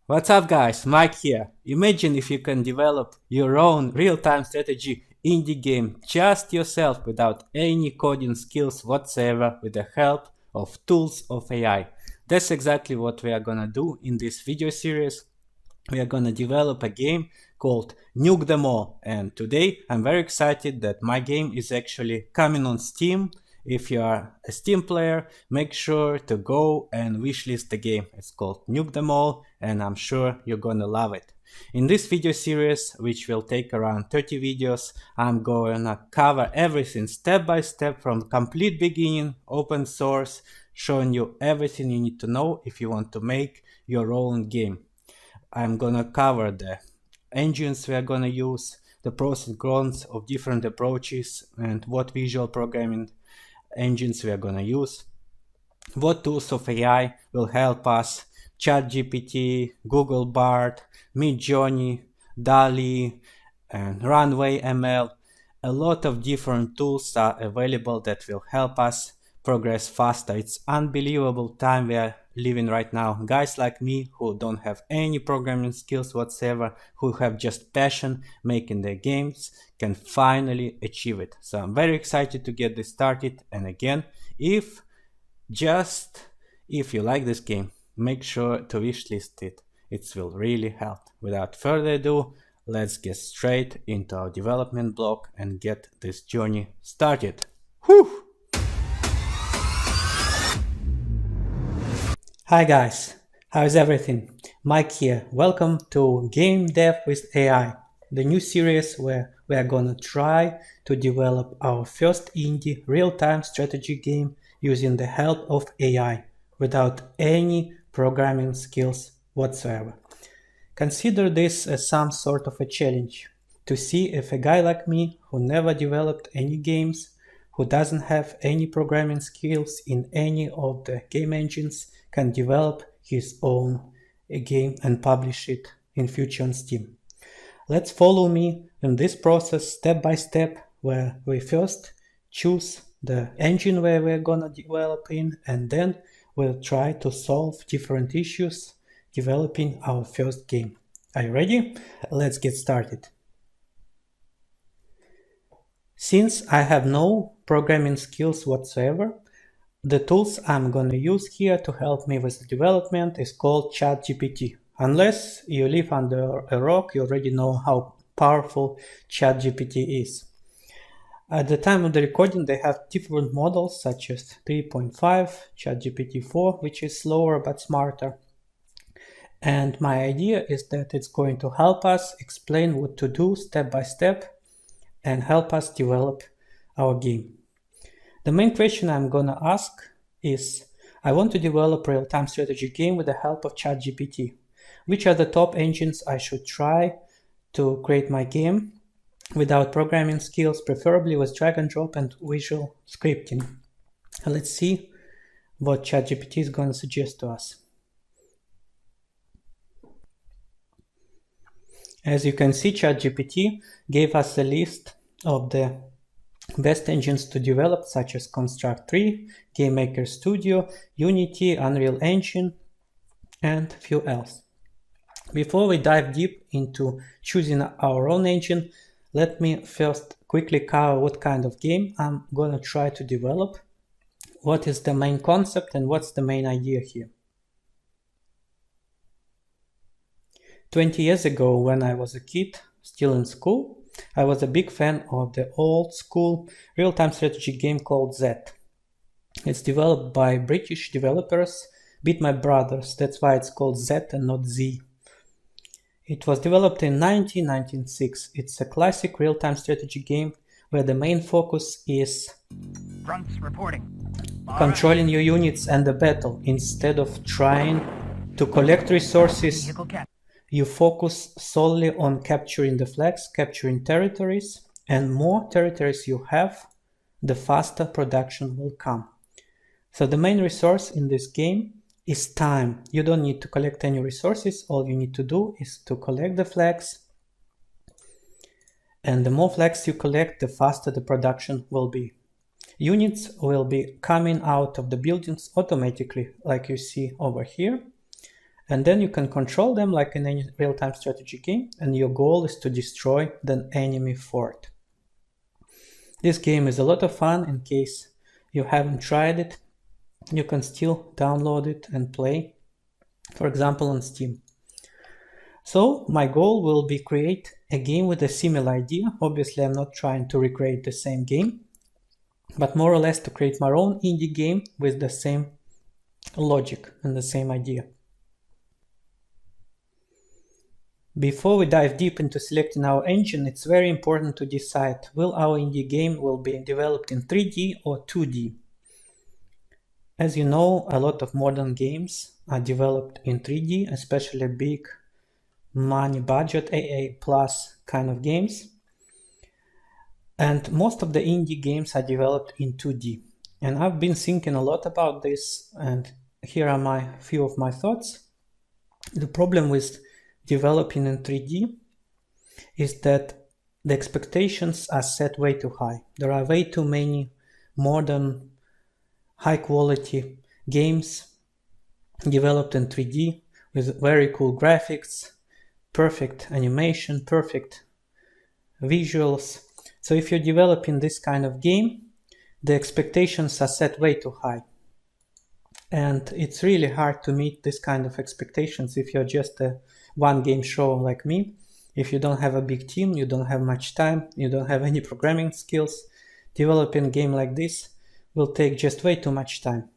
What's up guys, Mike here. Imagine if you can develop your own real-time strategy indie game just yourself without any coding skills whatsoever with the help of tools of AI. That's exactly what we are gonna do in this video series. We are gonna develop a game called Nuke Them All, and today I'm very excited that my game is actually coming on Steam. If you are a Steam player, make sure to go and wishlist the game. It's called Nuke Them All, and I'm sure you're gonna love it. In this video series, which will take around 30 videos, I'm gonna cover everything step by step from complete beginning, open source, showing you everything you need to know if you want to make your own game. I'm gonna cover the engines we are gonna use, the pros and cons of different approaches, and what visual programming engines we are gonna use, what tools of AI will help us, ChatGPT, Google Bard, Midjourney, DALL-E, and Runway ML. A lot of different tools are available that will help us progress faster. It's unbelievable time we are living right now. Guys like me who don't have any programming skills whatsoever, who have just passion making their games, can finally achieve it. So I'm very excited to get this started. And again, if you like this game, make sure to wishlist it. It will really help. Without further ado, let's get straight into our development block and get this journey started. Whew! Hi guys, how's everything? Mike here. Welcome to Game Dev with AI, the new series where we are gonna try to develop our first indie real-time strategy game using the help of AI without any programming skills whatsoever. Consider this as some sort of a challenge to see if a guy like me who never developed any games, who doesn't have any programming skills in any of the game engines, can develop his own game and publish it in future on Steam. Let's follow me in this process step by step, where we first choose the engine where we're gonna develop in, and then we'll try to solve different issues developing our first game. Are you ready? Let's get started. Since I have no programming skills whatsoever, the tools I'm gonna use here to help me with the development is called ChatGPT. Unless you live under a rock, you already know how powerful ChatGPT is. At the time of the recording, they have different models such as 3.5, ChatGPT 4, which is slower but smarter. And my idea is that it's going to help us explain what to do step by step and help us develop our game. The main question I'm gonna ask is, I want to develop a real-time strategy game with the help of ChatGPT. Which are the top engines I should try to create my game without programming skills, preferably with drag and drop and visual scripting? Let's see what ChatGPT is gonna suggest to us. As you can see, ChatGPT gave us a list of the best engines to develop, such as Construct 3, GameMaker Studio, Unity, Unreal Engine, and few else. Before we dive deep into choosing our own engine, let me first quickly cover what kind of game I'm gonna try to develop, what is the main concept, and what's the main idea here. 20 years ago, when I was a kid, still in school, I was a big fan of the old school real-time strategy game called Z. It's developed by British developers, Beat My Brothers, that's why it's called Z and not Z. It was developed in 1996. It's a classic real-time strategy game where the main focus is Fronts reporting. controlling your units and the battle. Instead of trying to collect resources, you focus solely on capturing the flags, capturing territories, and more territories you have, the faster production will come. So the main resource in this game is time. You don't need to collect any resources. All you need to do is to collect the flags. And the more flags you collect, the faster the production will be. Units will be coming out of the buildings automatically, like you see over here. And then you can control them like in any real-time strategy game, and your goal is to destroy the enemy fort. This game is a lot of fun. In case you haven't tried it, you can still download it and play, for example, on Steam. So my goal will be create a game with a similar idea. Obviously, I'm not trying to recreate the same game, but more or less to create my own indie game with the same logic and the same idea. Before we dive deep into selecting our engine, it's very important to decide will our indie game will be developed in 3D or 2D. As you know, a lot of modern games are developed in 3D, especially big money budget AA plus kind of games. And most of the indie games are developed in 2D. And I've been thinking a lot about this, and here are few of my thoughts. The problem with developing in 3D is that the expectations are set way too high. There are way too many modern, high quality games developed in 3D with very cool graphics, perfect animation, perfect visuals. So if you're developing this kind of game, the expectations are set way too high. And it's really hard to meet this kind of expectations if you're just a one game show like me. If you don't have a big team, you don't have much time, you don't have any programming skills, developing a game like this will take just way too much time.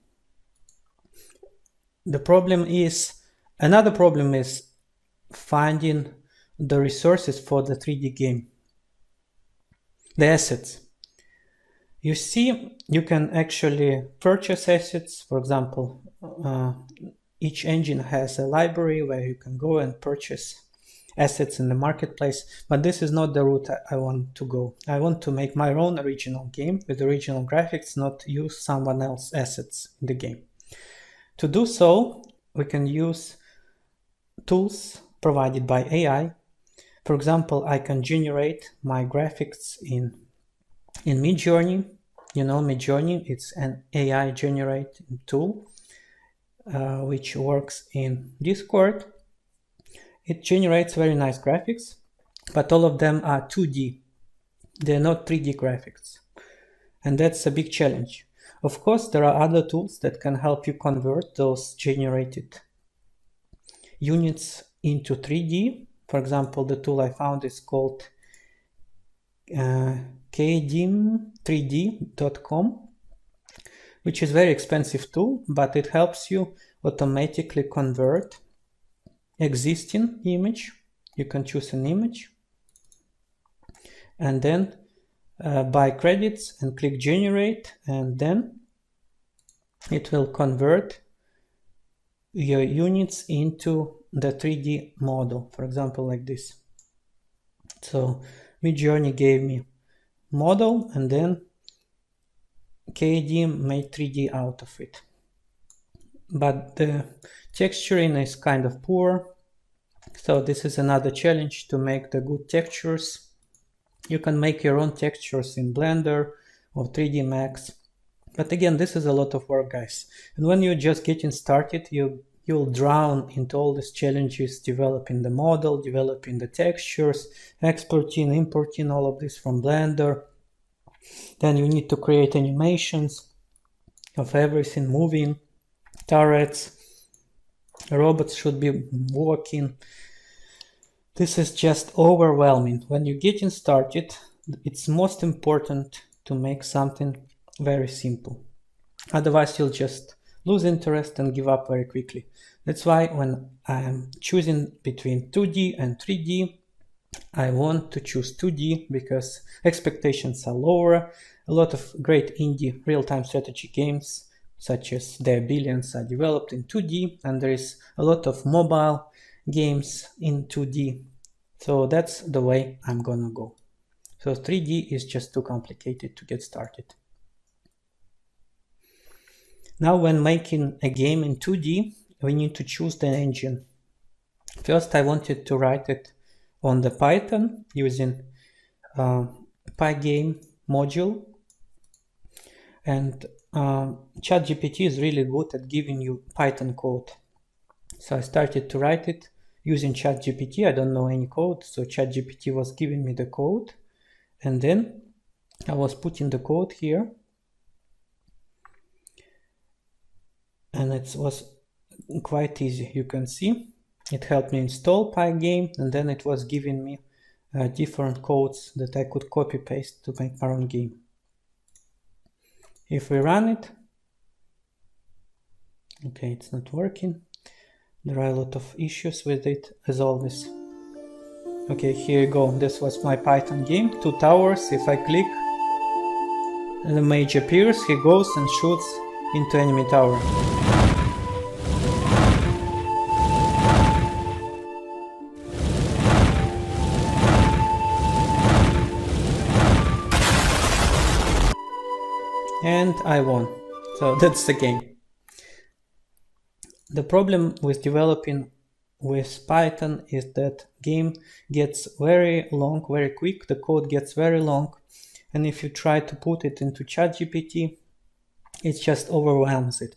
Another problem is finding the resources for the 3D game. The assets. You see, you can actually purchase assets. For example, each engine has a library where you can go and purchase assets in the marketplace, but this is not the route I want to go. I want to make my own original game with original graphics, not use someone else's assets in the game. To do so, we can use tools provided by AI. For example, I can generate my graphics in Midjourney. You know Midjourney, it's an AI generating tool which works in Discord. It generates very nice graphics, but all of them are 2D. They're not 3D graphics. And that's a big challenge. Of course, there are other tools that can help you convert those generated units into 3D. For example, the tool I found is called kdim3d.com, which is a very expensive tool, but it helps you automatically convert existing image. You can choose an image and then buy credits and click generate, and then it will convert your units into the 3D model, for example, like this. So Midjourney gave me model, and then KDM made 3D out of it. But the texturing is kind of poor, so this is another challenge to make the good textures. You can make your own textures in Blender or 3D Max, but again, this is a lot of work, guys. And when you're just getting started, you'll drown into all these challenges, developing the model, developing the textures, exporting, importing all of this from Blender. Then you need to create animations of everything moving, turrets, robots should be walking. This is just overwhelming. When you're getting started, it's most important to make something very simple. Otherwise, you'll just lose interest and give up very quickly. That's why when I'm choosing between 2D and 3D, I want to choose 2D because expectations are lower. A lot of great indie real-time strategy games, such as There Billions, are developed in 2D, and there is a lot of mobile games in 2D. So that's the way I'm gonna go. So 3D is just too complicated to get started. Now, when making a game in 2D, we need to choose the engine. First, I wanted to write it on the Python using Pygame module. And ChatGPT is really good at giving you Python code. So I started to write it using ChatGPT. I don't know any code, so ChatGPT was giving me the code, and then I was putting the code here, and it was quite easy. You can see it helped me install Pygame, and then it was giving me different codes that I could copy paste to make my own game. If we run it, okay, it's not working. There are a lot of issues with it, as always. Okay, here you go. This was my Python game, 2 towers. If I click, the mage appears, he goes and shoots into enemy tower. And I won. So that's the game. The problem with developing with Python is that game gets very long, very quick. The code gets very long, and if you try to put it into ChatGPT, it just overwhelms it.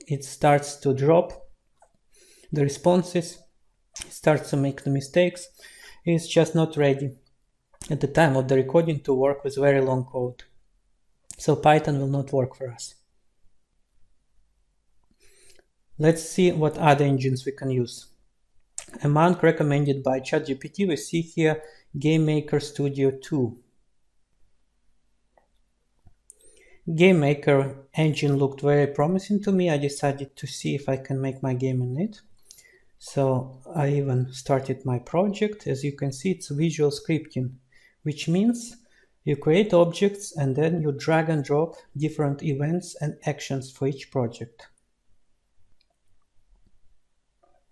It starts to drop the responses, it starts to make the mistakes. It's just not ready at the time of the recording to work with very long code. So Python will not work for us. Let's see what other engines we can use. Among recommended by ChatGPT, we see here GameMaker Studio 2. GameMaker engine looked very promising to me. I decided to see if I can make my game in it. So I even started my project. As you can see, it's visual scripting, which means you create objects and then you drag and drop different events and actions for each project.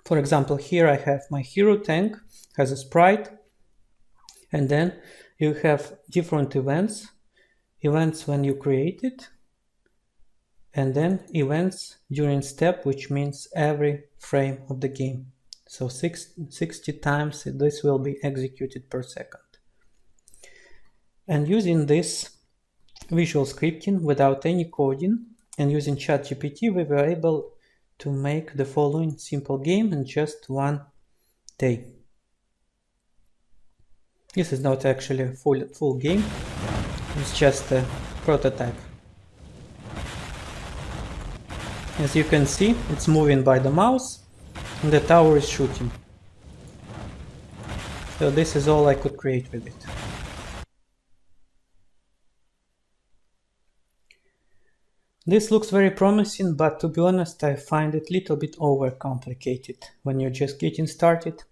For example, here I have my hero tank, has a sprite, and then you have different events when you create it, and then events during step, which means every frame of the game. So 60 times this will be executed per second. And using this visual scripting without any coding and using ChatGPT, we were able to make the following simple game in just one day. This is not actually a full game, it's just a prototype. As you can see, it's moving by the mouse and the tower is shooting. So this is all I could create with it. This looks very promising, but to be honest, I find it a little bit overcomplicated when you're just getting started.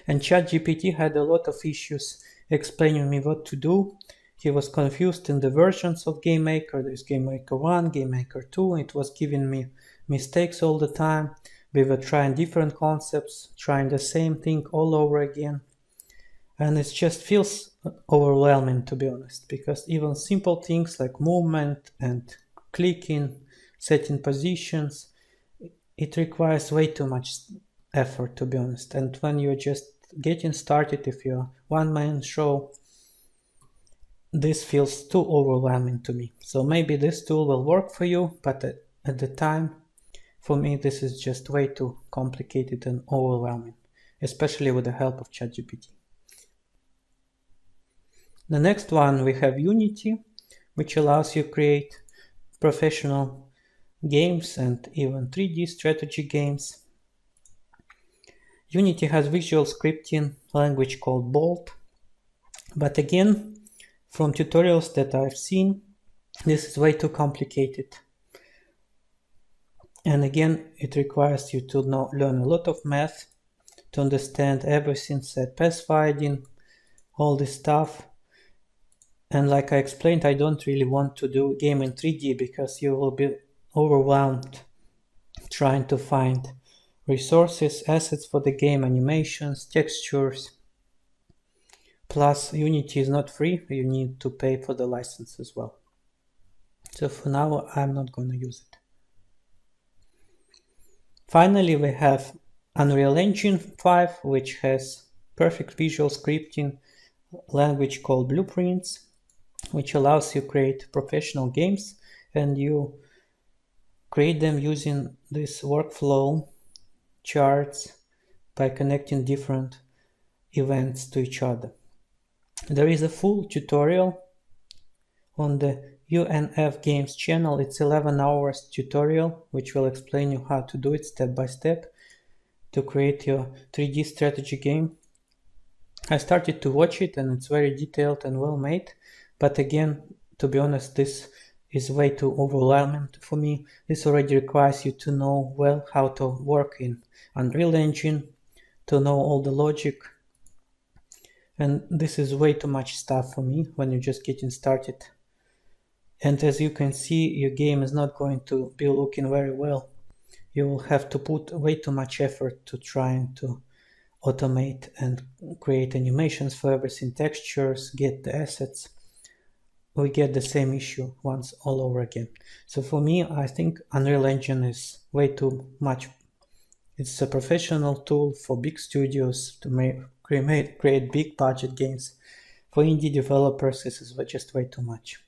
And ChatGPT had a lot of issues explaining me what to do. He was confused in the versions of GameMaker. There's GameMaker 1, GameMaker 2. It was giving me mistakes all the time. We were trying different concepts, trying the same thing all over again. And it just feels overwhelming, to be honest, because even simple things like movement and clicking, setting positions, it requires way too much effort, to be honest. And when you're just getting started, if you're one-man show, this feels too overwhelming to me. So maybe this tool will work for you, but at the time, for me, this is just way too complicated and overwhelming, especially with the help of ChatGPT. The next one, we have Unity, which allows you to create professional games and even 3D strategy games. Unity has visual scripting language called Bolt, but again, from tutorials that I've seen, this is way too complicated. And again, it requires you to learn a lot of math to understand everything, set pathfinding, all this stuff. And like I explained, I don't really want to do game in 3D because you will be overwhelmed trying to find resources, assets for the game, animations, textures. Plus, Unity is not free, you need to pay for the license as well. So for now, I'm not going to use it. Finally, we have Unreal Engine 5, which has perfect visual scripting language called Blueprints, which allows you to create professional games, and you create them using this workflow charts by connecting different events to each other. There is a full tutorial on the UNF Games channel. It's 11 hours tutorial which will explain you how to do it step by step to create your 3D strategy game. I started to watch it and it's very detailed and well made, but again, to be honest, this is way too overwhelming for me. This already requires you to know well how to work in Unreal Engine, to know all the logic, and this is way too much stuff for me when you're just getting started. And as you can see, your game is not going to be looking very well. You will have to put way too much effort to trying to automate and create animations for everything, textures, get the assets. We get the same issue once all over again. So for me, I think Unreal Engine is way too much. It's a professional tool for big studios to create big budget games. For indie developers, this is just way too much.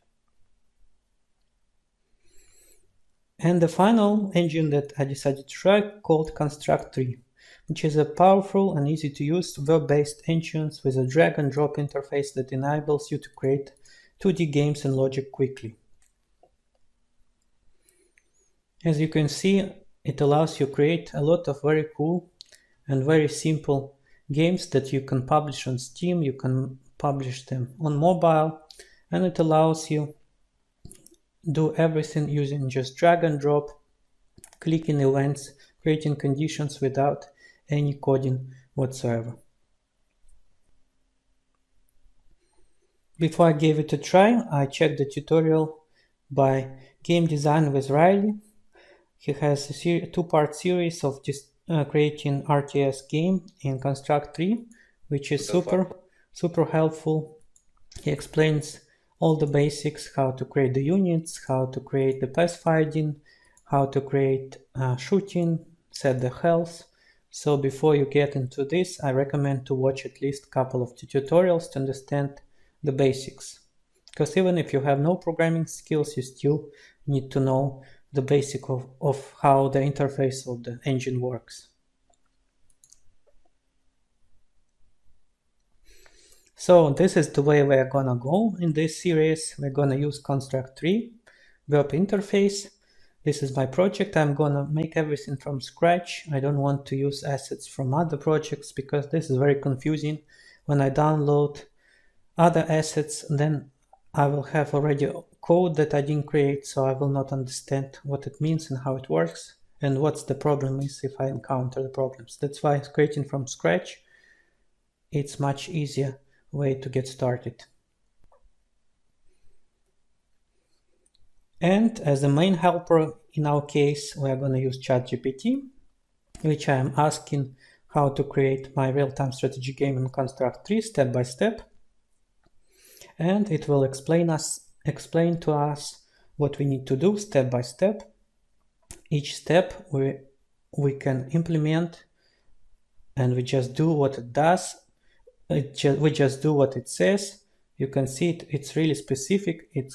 And the final engine that I decided to try called Construct 3, which is a powerful and easy to use web-based engine with a drag and drop interface that enables you to create 2D games and logic quickly. As you can see, it allows you to create a lot of very cool and very simple games that you can publish on Steam, you can publish them on mobile, and it allows you do everything using just drag and drop, clicking events, creating conditions without any coding whatsoever. Before I gave it a try, I checked the tutorial by GameDevWithAI. He has a two-part series of just creating RTS game in Construct 3, which is super helpful. He explains all the basics, how to create the units, how to create the pathfinding, how to create shooting, set the health. So before you get into this, I recommend to watch at least a couple of tutorials to understand the basics. Because even if you have no programming skills, you still need to know the basic of how the interface of the engine works. So this is the way we're gonna go in this series. We're gonna use Construct 3 web interface. This is my project. I'm gonna make everything from scratch. I don't want to use assets from other projects because this is very confusing. When I download other assets, then I will have already code that I didn't create, so I will not understand what it means and how it works and what's the problem is if I encounter the problems. That's why creating from scratch, it's much easier way to get started. And as the main helper in our case, we are going to use ChatGPT, which I am asking how to create my real-time strategy game in Construct 3 step by step. And it will explain to us what we need to do step by step. Each step we can implement, and we just do what it does. We just do what it says. You can see it's really specific. It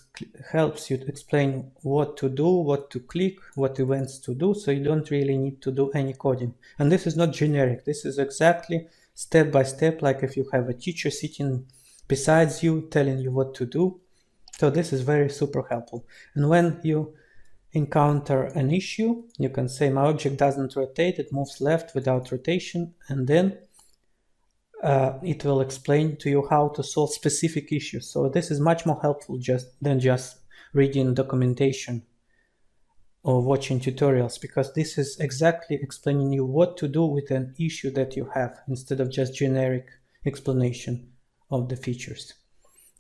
helps you to explain what to do, what to click, what events to do, so you don't really need to do any coding. And this is not generic. This is exactly step by step, like if you have a teacher sitting besides you telling you what to do. So this is very super helpful. And when you encounter an issue, you can say my object doesn't rotate, it moves left without rotation, and then it will explain to you how to solve specific issues. So this is much more helpful than just reading documentation or watching tutorials, because this is exactly explaining you what to do with an issue that you have instead of just generic explanation of the features.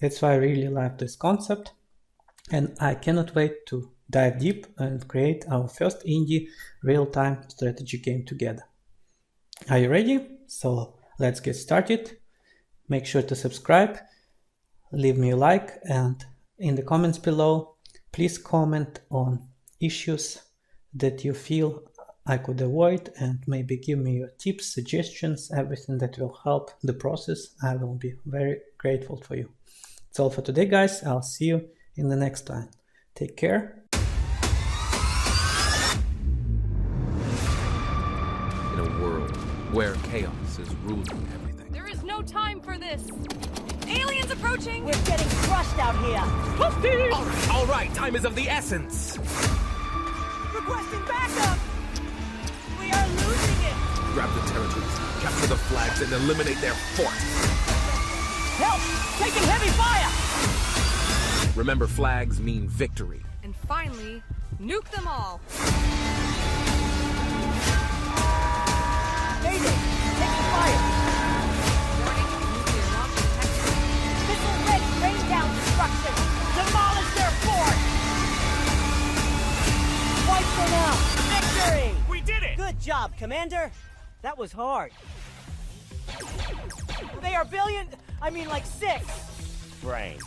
That's why I really like this concept, and I cannot wait to dive deep and create our first indie real-time strategy game together. Are you ready? So let's get started. Make sure to subscribe, leave me a like, and in the comments below, please comment on issues that you feel I could avoid, and maybe give me your tips, suggestions, everything that will help the process. I will be very grateful for you. That's all for today, guys. I'll see you in the next one. Take care. In a where chaos is ruling everything. There is no time for this. Aliens approaching! We're getting crushed out here. All right, time is of the essence. Requesting backup. We are losing it. Grab the territories, capture the flags, and eliminate their fort. Help! Taking heavy fire. Remember, flags mean victory. And finally, nuke them all. Mayday! Taking fire. Warning, nuclear launch detected. Missile ready. Rain down destruction. Demolish their fort. Fight for now. Victory! We did it! Good job, Commander. That was hard. They are like 6 brains.